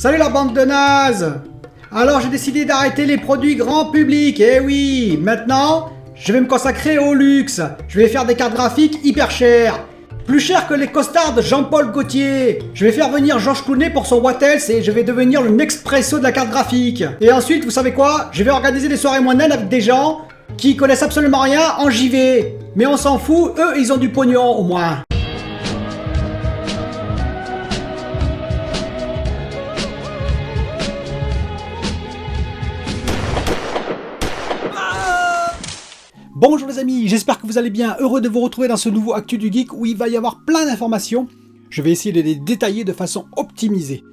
Salut la bande de nazes! Alors j'ai décidé d'arrêter les produits grand public, eh oui! Maintenant, je vais me consacrer au luxe. Je vais faire des cartes graphiques hyper chères. Plus chères que les costards de Jean-Paul Gaultier. Je vais faire venir Georges Clooney pour son What Else et je vais devenir le Nespresso de la carte graphique. Et ensuite, vous savez quoi? Je vais organiser des soirées mondaines avec des gens qui connaissent absolument rien en JV. Mais on s'en fout, eux ils ont du pognon au moins. Bonjour les amis, j'espère que vous allez bien, heureux de vous retrouver dans ce nouveau Actu du Geek où il va y avoir plein d'informations. Je vais essayer de les détailler de façon optimisée.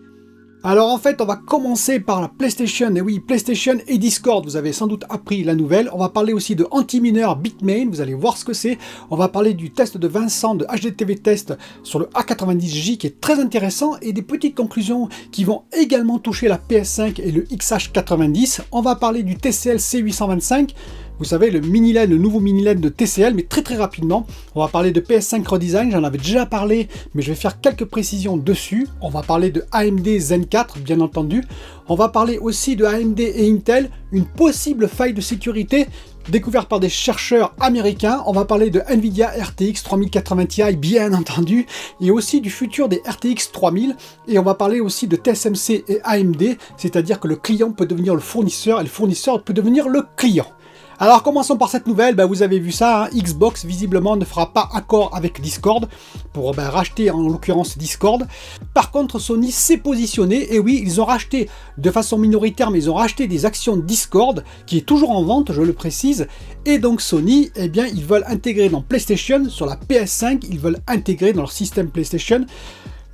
Alors en fait, on va commencer par la PlayStation, et oui, PlayStation et Discord, vous avez sans doute appris la nouvelle. On va parler aussi de anti-mineur Bitmain, vous allez voir ce que c'est. On va parler du test de Vincent de HDTV Test sur le A90J qui est très intéressant et des petites conclusions qui vont également toucher la PS5 et le XH90. On va parler du TCL C825. Vous savez, le mini-LED, le nouveau mini-LED de TCL, mais très rapidement. On va parler de PS5 Redesign, j'en avais déjà parlé, mais je vais faire quelques précisions dessus. On va parler de AMD Zen 4, bien entendu. On va parler aussi de AMD et Intel, une possible faille de sécurité découverte par des chercheurs américains. On va parler de Nvidia RTX 3080 Ti, bien entendu, et aussi du futur des RTX 3000. Et on va parler aussi de TSMC et AMD, c'est-à-dire que le client peut devenir le fournisseur et le fournisseur peut devenir le client. Alors commençons par cette nouvelle, vous avez vu ça, hein, Xbox visiblement ne fera pas accord avec Discord pour racheter en l'occurrence Discord. Par contre Sony s'est positionné, et oui ils ont racheté de façon minoritaire mais ils ont racheté des actions Discord qui est toujours en vente, je le précise. Et donc Sony, eh bien ils veulent intégrer dans PlayStation, sur la PS5, ils veulent intégrer dans leur système PlayStation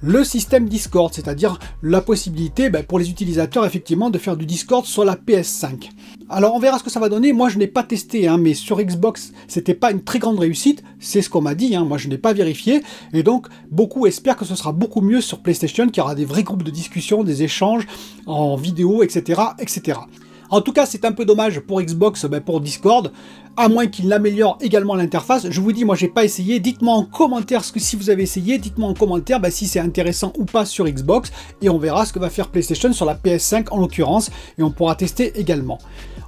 le système Discord, c'est-à-dire la possibilité pour les utilisateurs effectivement de faire du Discord sur la PS5. Alors on verra ce que ça va donner. Moi je n'ai pas testé, mais sur Xbox c'était pas une très grande réussite, c'est ce qu'on m'a dit, moi je n'ai pas vérifié, et donc beaucoup espèrent que ce sera beaucoup mieux sur PlayStation, qu'il y aura des vrais groupes de discussion, des échanges en vidéo, etc. etc. En tout cas, c'est un peu dommage pour Xbox, pour Discord, à moins qu'il améliore également l'interface. Je vous dis, moi j'ai pas essayé, dites-moi en commentaire si vous avez essayé, dites-moi en commentaire si c'est intéressant ou pas sur Xbox, et on verra ce que va faire PlayStation sur la PS5 en l'occurrence, et on pourra tester également.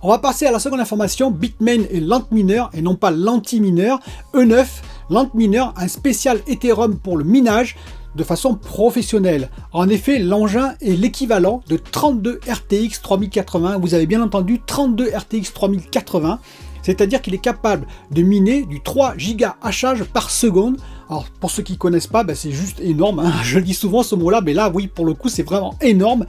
On va passer à la seconde information, Bitmain et l'anti-mineur, et non pas l'anti-mineur, E9, l'anti-mineur, un spécial Ethereum pour le minage, de façon professionnelle. En effet, l'engin est l'équivalent de 32 RTX 3080, vous avez bien entendu 32 RTX 3080, c'est-à-dire qu'il est capable de miner du 3 Go hachage par seconde. Alors pour ceux qui ne connaissent pas, c'est juste énorme, je le dis souvent ce mot-là, mais là oui, pour le coup c'est vraiment énorme,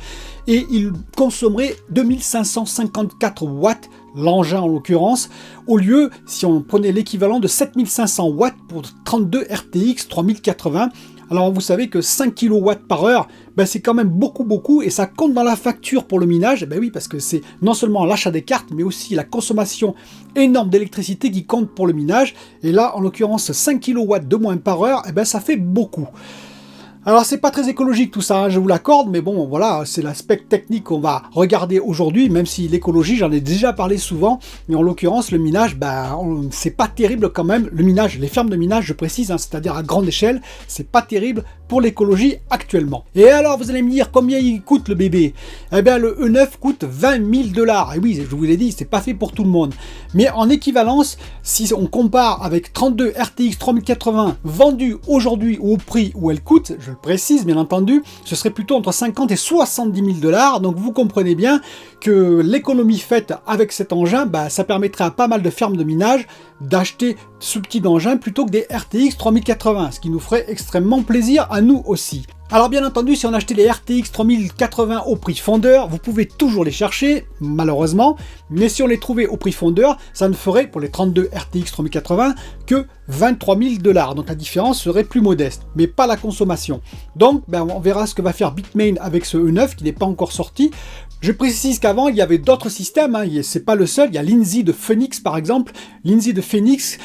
et il consommerait 2554 watts, l'engin en l'occurrence, au lieu, si on prenait l'équivalent de 7500 watts pour 32 RTX 3080, alors vous savez que 5 kW par heure, c'est quand même beaucoup, et ça compte dans la facture pour le minage, oui, parce que c'est non seulement l'achat des cartes, mais aussi la consommation énorme d'électricité qui compte pour le minage, et là, en l'occurrence, 5 kW de moins par heure, ça fait beaucoup. Alors c'est pas très écologique tout ça, je vous l'accorde, mais bon voilà, c'est l'aspect technique qu'on va regarder aujourd'hui, même si l'écologie, j'en ai déjà parlé souvent, mais en l'occurrence le minage, c'est pas terrible quand même, le minage, les fermes de minage je précise, c'est-à-dire à grande échelle, c'est pas terrible pour l'écologie actuellement. Et alors vous allez me dire combien il coûte le bébé? Le E9 coûte 20 000 $, et oui je vous l'ai dit, c'est pas fait pour tout le monde, mais en équivalence, si on compare avec 32 RTX 3080 vendus aujourd'hui au prix où elle coûte, je le précise bien entendu, ce serait plutôt entre 50 et 70 000 $, donc vous comprenez bien que l'économie faite avec cet engin, ça permettrait à pas mal de fermes de minage d'acheter ce petit engin plutôt que des RTX 3080, ce qui nous ferait extrêmement plaisir à nous aussi. Alors bien entendu, si on achetait les RTX 3080 au prix fondeur, vous pouvez toujours les chercher, malheureusement, mais si on les trouvait au prix fondeur, ça ne ferait pour les 32 RTX 3080 que 23 000 $, donc la différence serait plus modeste, mais pas la consommation. Donc on verra ce que va faire Bitmain avec ce E9 qui n'est pas encore sorti. Je précise qu'avant il y avait d'autres systèmes, c'est pas le seul, il y a l'INSI de Phoenix par exemple, l'INSI de Phoenix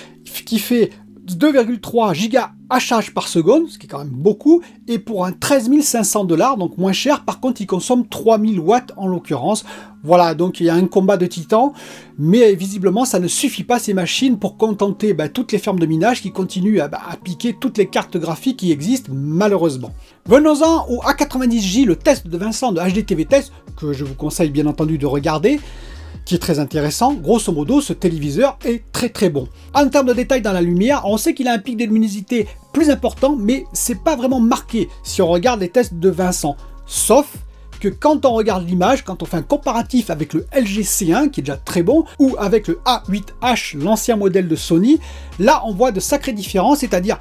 qui fait 2,3 gigas à charge par seconde, ce qui est quand même beaucoup, et pour un 13 500 $, donc moins cher. Par contre, il consomme 3000 watts en l'occurrence. Voilà, donc il y a un combat de titans, mais visiblement ça ne suffit pas ces machines pour contenter toutes les fermes de minage qui continuent à piquer toutes les cartes graphiques qui existent malheureusement. Venons-en au A90J, le test de Vincent de HDTV Test, que je vous conseille bien entendu de regarder, qui est très intéressant. Grosso modo, ce téléviseur est très bon. En termes de détails dans la lumière, on sait qu'il a un pic de luminosité plus important, mais c'est pas vraiment marqué si on regarde les tests de Vincent. Sauf que quand on regarde l'image, quand on fait un comparatif avec le LG C1, qui est déjà très bon, ou avec le A8H, l'ancien modèle de Sony, là on voit de sacrées différences, c'est-à-dire,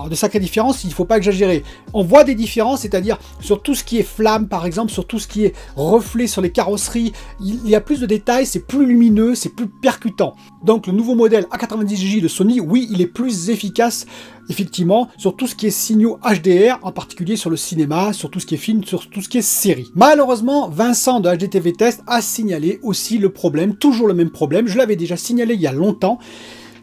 de sacrées différences, il ne faut pas exagérer. On voit des différences, c'est-à-dire sur tout ce qui est flamme, par exemple, sur tout ce qui est reflet sur les carrosseries, il y a plus de détails, c'est plus lumineux, c'est plus percutant. Donc le nouveau modèle A90J de Sony, oui, il est plus efficace, effectivement, sur tout ce qui est signaux HDR, en particulier sur le cinéma, sur tout ce qui est film, sur tout ce qui est série. Malheureusement, Vincent de HDTV Test a signalé aussi le problème, toujours le même problème, je l'avais déjà signalé il y a longtemps.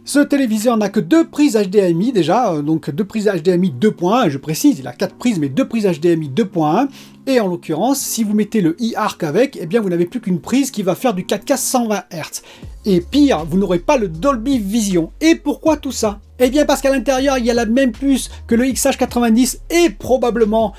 Ce téléviseur n'a que 2 prises HDMI déjà, donc 2 prises HDMI 2.1, je précise, il a 4 prises, mais 2 prises HDMI 2.1, et en l'occurrence, si vous mettez le eARC avec, eh bien vous n'avez plus qu'une prise qui va faire du 4K 120 Hz. Et pire, vous n'aurez pas le Dolby Vision. Et pourquoi tout ça? Eh bien parce qu'à l'intérieur, il y a la même puce que le XH90 et probablement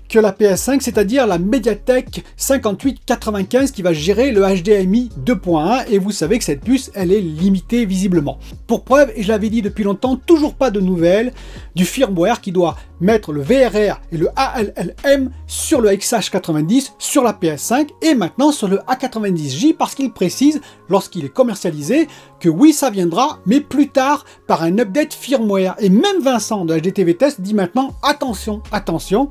que la PS5, c'est-à-dire la Mediatek 5895 qui va gérer le HDMI 2.1, et vous savez que cette puce, elle est limitée visiblement. Pour preuve, et je l'avais dit depuis longtemps, toujours pas de nouvelles du firmware qui doit mettre le VRR et le ALLM sur le XH90, sur la PS5, et maintenant sur le A90J, parce qu'il précise, lorsqu'il est commercialisé, que oui, ça viendra, mais plus tard, par un update firmware. Et même Vincent de HDTV Test dit maintenant, attention, attention,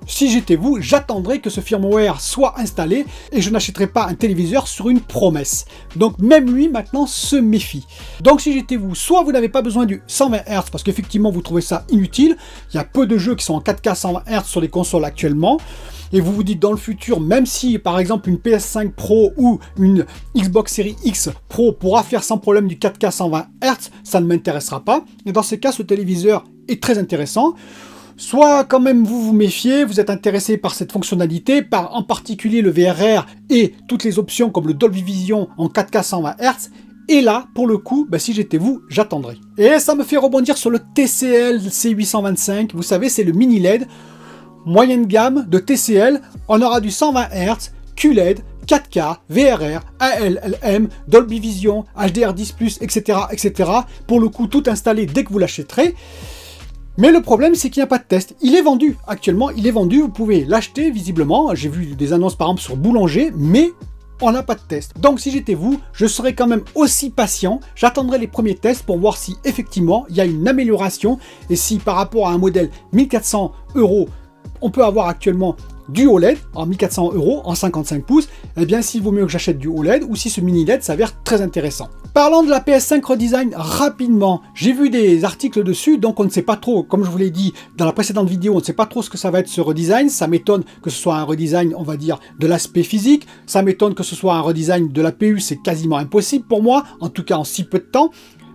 si j'étais vous, j'attendrais que ce firmware soit installé et je n'achèterais pas un téléviseur sur une promesse. Donc même lui maintenant se méfie. Donc si j'étais vous, soit vous n'avez pas besoin du 120 Hz parce qu'effectivement vous trouvez ça inutile, il y a peu de jeux qui sont en 4K 120 Hz sur les consoles actuellement, et vous vous dites dans le futur, même si par exemple une PS5 Pro ou une Xbox Series X Pro pourra faire sans problème du 4K 120 Hz, ça ne m'intéressera pas. Et dans ces cas, ce téléviseur est très intéressant. Soit quand même vous vous méfiez, vous êtes intéressé par cette fonctionnalité, par en particulier le VRR et toutes les options comme le Dolby Vision en 4K 120 Hz, et là, pour le coup, si j'étais vous, j'attendrais. Et ça me fait rebondir sur le TCL C825, vous savez, c'est le mini LED, moyenne gamme de TCL, on aura du 120 Hz, QLED, 4K, VRR, ALLM, Dolby Vision, HDR10+, etc., etc. Pour le coup, tout installé dès que vous l'achèterez. Mais le problème, c'est qu'il n'y a pas de test. Il est vendu, actuellement, il est vendu, vous pouvez l'acheter visiblement. J'ai vu des annonces par exemple sur Boulanger, mais on n'a pas de test. Donc si j'étais vous, je serais quand même aussi patient. J'attendrai les premiers tests pour voir si effectivement il y a une amélioration et si par rapport à un modèle 1400 €, on peut avoir actuellement du OLED en 1400 € en 55 pouces, eh bien s'il vaut mieux que j'achète du OLED ou si ce mini LED s'avère très intéressant. Parlant de la PS5 redesign rapidement, j'ai vu des articles dessus, donc on ne sait pas trop, comme je vous l'ai dit dans la précédente vidéo, on ne sait pas trop ce que ça va être ce redesign. Ça m'étonne que ce soit un redesign, on va dire, de l'aspect physique, ça m'étonne que ce soit un redesign de l'APU, c'est quasiment impossible pour moi, en tout cas en si peu de temps.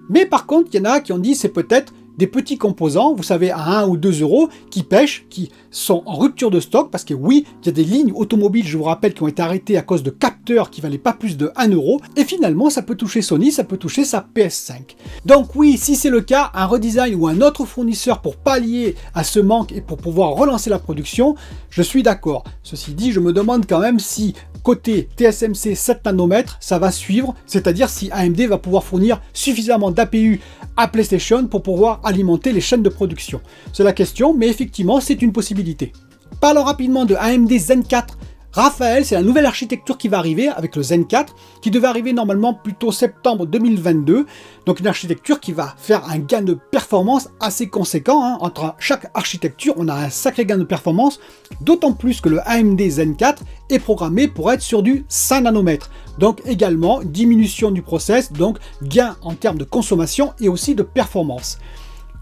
Mais par contre, il y en a qui ont dit c'est peut-être des petits composants, vous savez, à 1 ou 2 €, qui pêchent, qui sont en rupture de stock, parce que oui, il y a des lignes automobiles, je vous rappelle, qui ont été arrêtées à cause de capteurs qui valaient pas plus de 1 €, et finalement, ça peut toucher Sony, ça peut toucher sa PS5. Donc oui, si c'est le cas, un redesign ou un autre fournisseur pour pallier à ce manque et pour pouvoir relancer la production, je suis d'accord. Ceci dit, je me demande quand même si côté TSMC 7 nanomètres, ça va suivre, c'est-à-dire si AMD va pouvoir fournir suffisamment d'APU à PlayStation pour pouvoir alimenter les chaînes de production. C'est la question, mais effectivement, c'est une possibilité. Parlons rapidement de AMD Zen 4. Raphaël, c'est la nouvelle architecture qui va arriver avec le Zen 4, qui devait arriver normalement plutôt septembre 2022. Donc une architecture qui va faire un gain de performance assez conséquent. Entre chaque architecture, on a un sacré gain de performance, d'autant plus que le AMD Zen 4 est programmé pour être sur du 5 nanomètres. Donc également diminution du process, donc gain en termes de consommation et aussi de performance.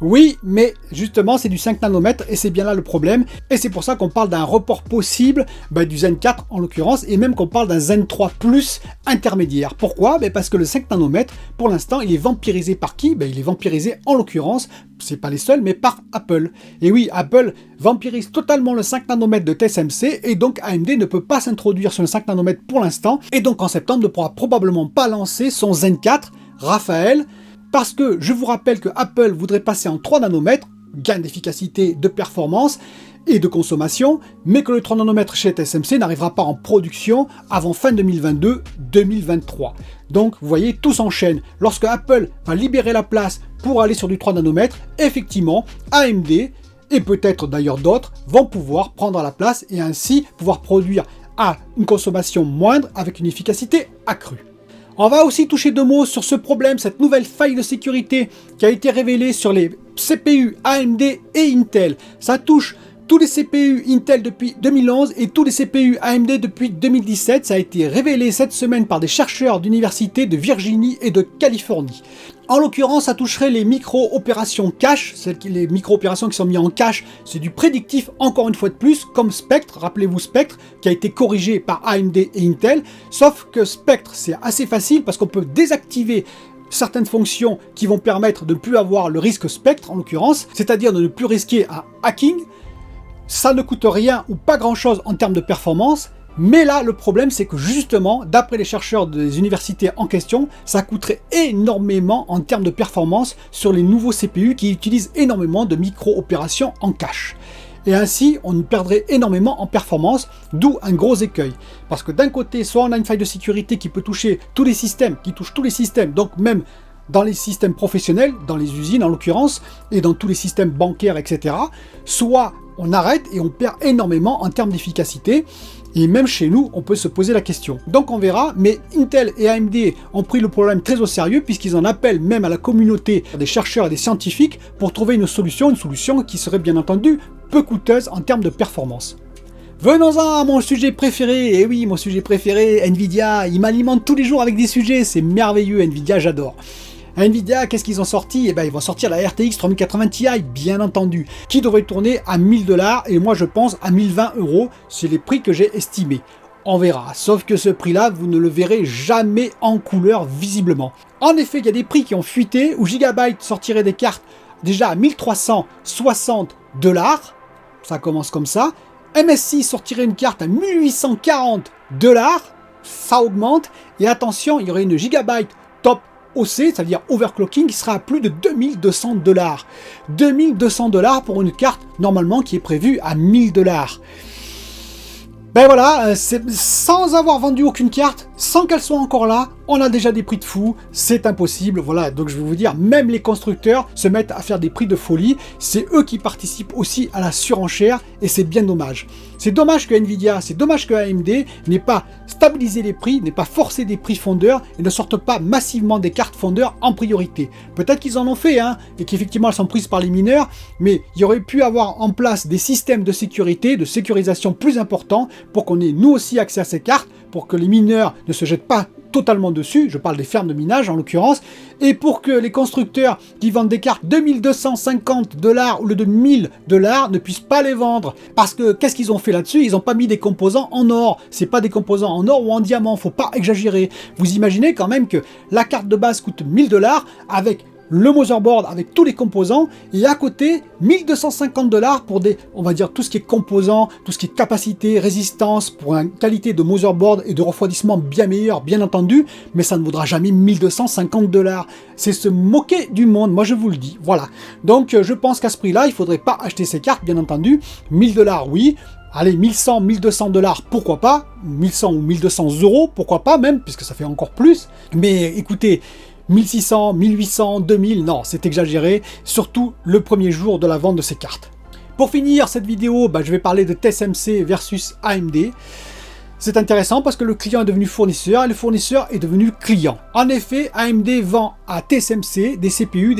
Oui, mais justement, c'est du 5 nanomètres et c'est bien là le problème. Et c'est pour ça qu'on parle d'un report possible du Zen 4 en l'occurrence, et même qu'on parle d'un Zen 3 Plus intermédiaire. Pourquoi? Parce que le 5 nanomètres, pour l'instant, il est vampirisé par qui? Il est vampirisé en l'occurrence, c'est pas les seuls, mais par Apple. Et oui, Apple vampirise totalement le 5 nanomètres de TSMC, et donc AMD ne peut pas s'introduire sur le 5 nanomètres pour l'instant, et donc en septembre ne pourra probablement pas lancer son Zen 4 Raphaël, parce que je vous rappelle que Apple voudrait passer en 3 nanomètres, gain d'efficacité, de performance et de consommation, mais que le 3 nanomètres chez TSMC n'arrivera pas en production avant fin 2022-2023. Donc vous voyez, tout s'enchaîne. Lorsque Apple va libérer la place pour aller sur du 3 nanomètres, effectivement, AMD, et peut-être d'ailleurs d'autres, vont pouvoir prendre la place et ainsi pouvoir produire à une consommation moindre avec une efficacité accrue. On va aussi toucher 2 mots sur ce problème, cette nouvelle faille de sécurité qui a été révélée sur les CPU AMD et Intel. Ça touche tous les CPU Intel depuis 2011 et tous les CPU AMD depuis 2017. Ça a été révélé cette semaine par des chercheurs d'universités de Virginie et de Californie. En l'occurrence, ça toucherait les micro-opérations cache, les micro-opérations qui sont mises en cache, c'est du prédictif encore une fois de plus, comme Spectre, rappelez-vous Spectre, qui a été corrigé par AMD et Intel, sauf que Spectre c'est assez facile parce qu'on peut désactiver certaines fonctions qui vont permettre de ne plus avoir le risque Spectre en l'occurrence, c'est-à-dire de ne plus risquer un hacking. Ça ne coûte rien ou pas grand-chose en termes de performance, mais là, le problème, c'est que justement, d'après les chercheurs des universités en question, ça coûterait énormément en termes de performance sur les nouveaux CPU qui utilisent énormément de micro-opérations en cache. Et ainsi, on perdrait énormément en performance, d'où un gros écueil. Parce que d'un côté, soit on a une faille de sécurité qui peut toucher tous les systèmes, qui touche tous les systèmes, donc même dans les systèmes professionnels, dans les usines en l'occurrence, et dans tous les systèmes bancaires, etc. Soit on arrête et on perd énormément en termes d'efficacité. Et même chez nous, on peut se poser la question. Donc on verra, mais Intel et AMD ont pris le problème très au sérieux puisqu'ils en appellent même à la communauté des chercheurs et des scientifiques pour trouver une solution qui serait bien entendu peu coûteuse en termes de performance. Venons-en à mon sujet préféré, et oui, mon sujet préféré, Nvidia, il m'alimente tous les jours avec des sujets, c'est merveilleux, Nvidia, j'adore. Nvidia, qu'est-ce qu'ils ont sorti? Ils vont sortir la RTX 3080 Ti, bien entendu, qui devrait tourner à 1000 $, et moi je pense à 1020 €, c'est les prix que j'ai estimés. On verra, sauf que ce prix-là, vous ne le verrez jamais en couleur visiblement. En effet, il y a des prix qui ont fuité, où Gigabyte sortirait des cartes déjà à 1360 $, ça commence comme ça. MSI sortirait une carte à 1840 $, ça augmente, et attention, il y aurait une Gigabyte top OC, c'est-à-dire overclocking, qui sera à plus de 2200 $. 2200 $ pour une carte, normalement, qui est prévue à 1000 $. Ben voilà, sans avoir vendu aucune carte, sans qu'elle soit encore là, on a déjà des prix de fou, c'est impossible, voilà, donc je vais vous dire, même les constructeurs se mettent à faire des prix de folie, c'est eux qui participent aussi à la surenchère, et c'est bien dommage. C'est dommage que Nvidia, c'est dommage que AMD n'ait pas stabilisé les prix, n'ait pas forcé des prix fondeurs, et ne sortent pas massivement des cartes fondeurs en priorité. Peut-être qu'ils en ont fait, et qu'effectivement elles sont prises par les mineurs, mais il y aurait pu avoir en place des systèmes de sécurité, de sécurisation plus importants, pour qu'on ait nous aussi accès à ces cartes, pour que les mineurs ne se jettent pas totalement dessus, je parle des fermes de minage en l'occurrence, et pour que les constructeurs qui vendent des cartes 2250 $ ou de 1000 $ ne puissent pas les vendre. Parce que qu'est-ce qu'ils ont fait là-dessus? Ils n'ont pas mis des composants en or. C'est pas des composants en or ou en diamant, faut pas exagérer. Vous imaginez quand même que la carte de base coûte 1000 $ avec le motherboard avec tous les composants, et à côté 1250 $ pour des, on va dire, tout ce qui est composants, tout ce qui est capacité, résistance, pour une qualité de motherboard et de refroidissement bien meilleure, bien entendu, mais ça ne vaudra jamais 1250 $. C'est se moquer du monde, moi je vous le dis, voilà. Donc je pense qu'à ce prix-là, il ne faudrait pas acheter ces cartes, bien entendu. 1000 $, oui. Allez, 1100, 1200 $, pourquoi pas. 1100 ou 1200 €, pourquoi pas même, puisque ça fait encore plus. Mais écoutez, 1600, 1800, 2000, non, c'est exagéré, surtout le premier jour de la vente de ces cartes. Pour finir cette vidéo, je vais parler de TSMC versus AMD. C'est intéressant parce que le client est devenu fournisseur et le fournisseur est devenu client. En effet, AMD vend à TSMC des CPU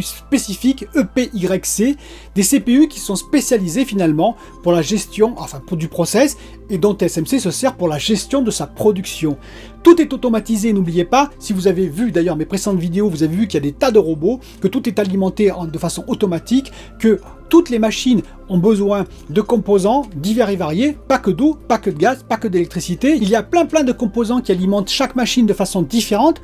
spécifiques EPYC, des CPU qui sont spécialisés finalement pour la gestion, enfin pour du process et dont TSMC se sert pour la gestion de sa production. Tout est automatisé, n'oubliez pas, si vous avez vu d'ailleurs mes précédentes vidéos, vous avez vu qu'il y a des tas de robots, que tout est alimenté de façon automatique, que toutes les machines ont besoin de composants divers et variés, pas que d'eau, pas que de gaz, pas que d'électricité. Il y a plein de composants qui alimentent chaque machine de façon différente.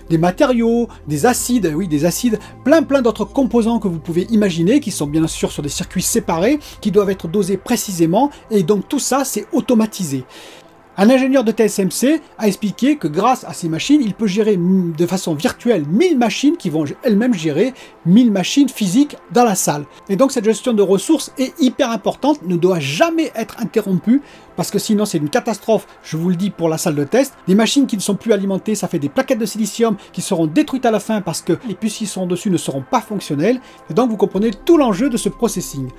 Des matériaux, des acides, oui des acides, plein d'autres composants que vous pouvez imaginer, qui sont bien sûr sur des circuits séparés, qui doivent être dosés précisément, et donc tout ça c'est automatisé. Un ingénieur de TSMC a expliqué que grâce à ces machines, il peut gérer de façon virtuelle 1000 machines qui vont elles-mêmes gérer 1000 machines physiques dans la salle. Et donc cette gestion de ressources est hyper importante, ne doit jamais être interrompue, parce que sinon c'est une catastrophe, je vous le dis, pour la salle de test. Les machines qui ne sont plus alimentées, ça fait des plaquettes de silicium qui seront détruites à la fin parce que les puces qui sont dessus ne seront pas fonctionnelles. Et donc vous comprenez tout l'enjeu de ce processing.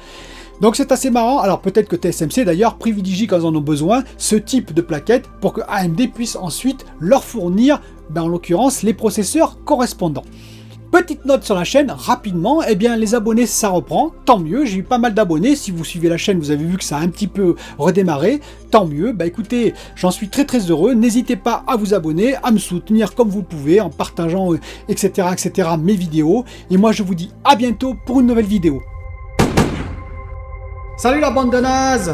Donc c'est assez marrant, alors peut-être que TSMC d'ailleurs privilégie quand ils en ont besoin ce type de plaquettes pour que AMD puisse ensuite leur fournir, en l'occurrence, les processeurs correspondants. Petite note sur la chaîne, rapidement, eh bien les abonnés ça reprend, tant mieux, j'ai eu pas mal d'abonnés, si vous suivez la chaîne vous avez vu que ça a un petit peu redémarré, tant mieux, écoutez, j'en suis très heureux, n'hésitez pas à vous abonner, à me soutenir comme vous le pouvez, en partageant, etc. mes vidéos, et moi je vous dis à bientôt pour une nouvelle vidéo. Salut la bande de nazes!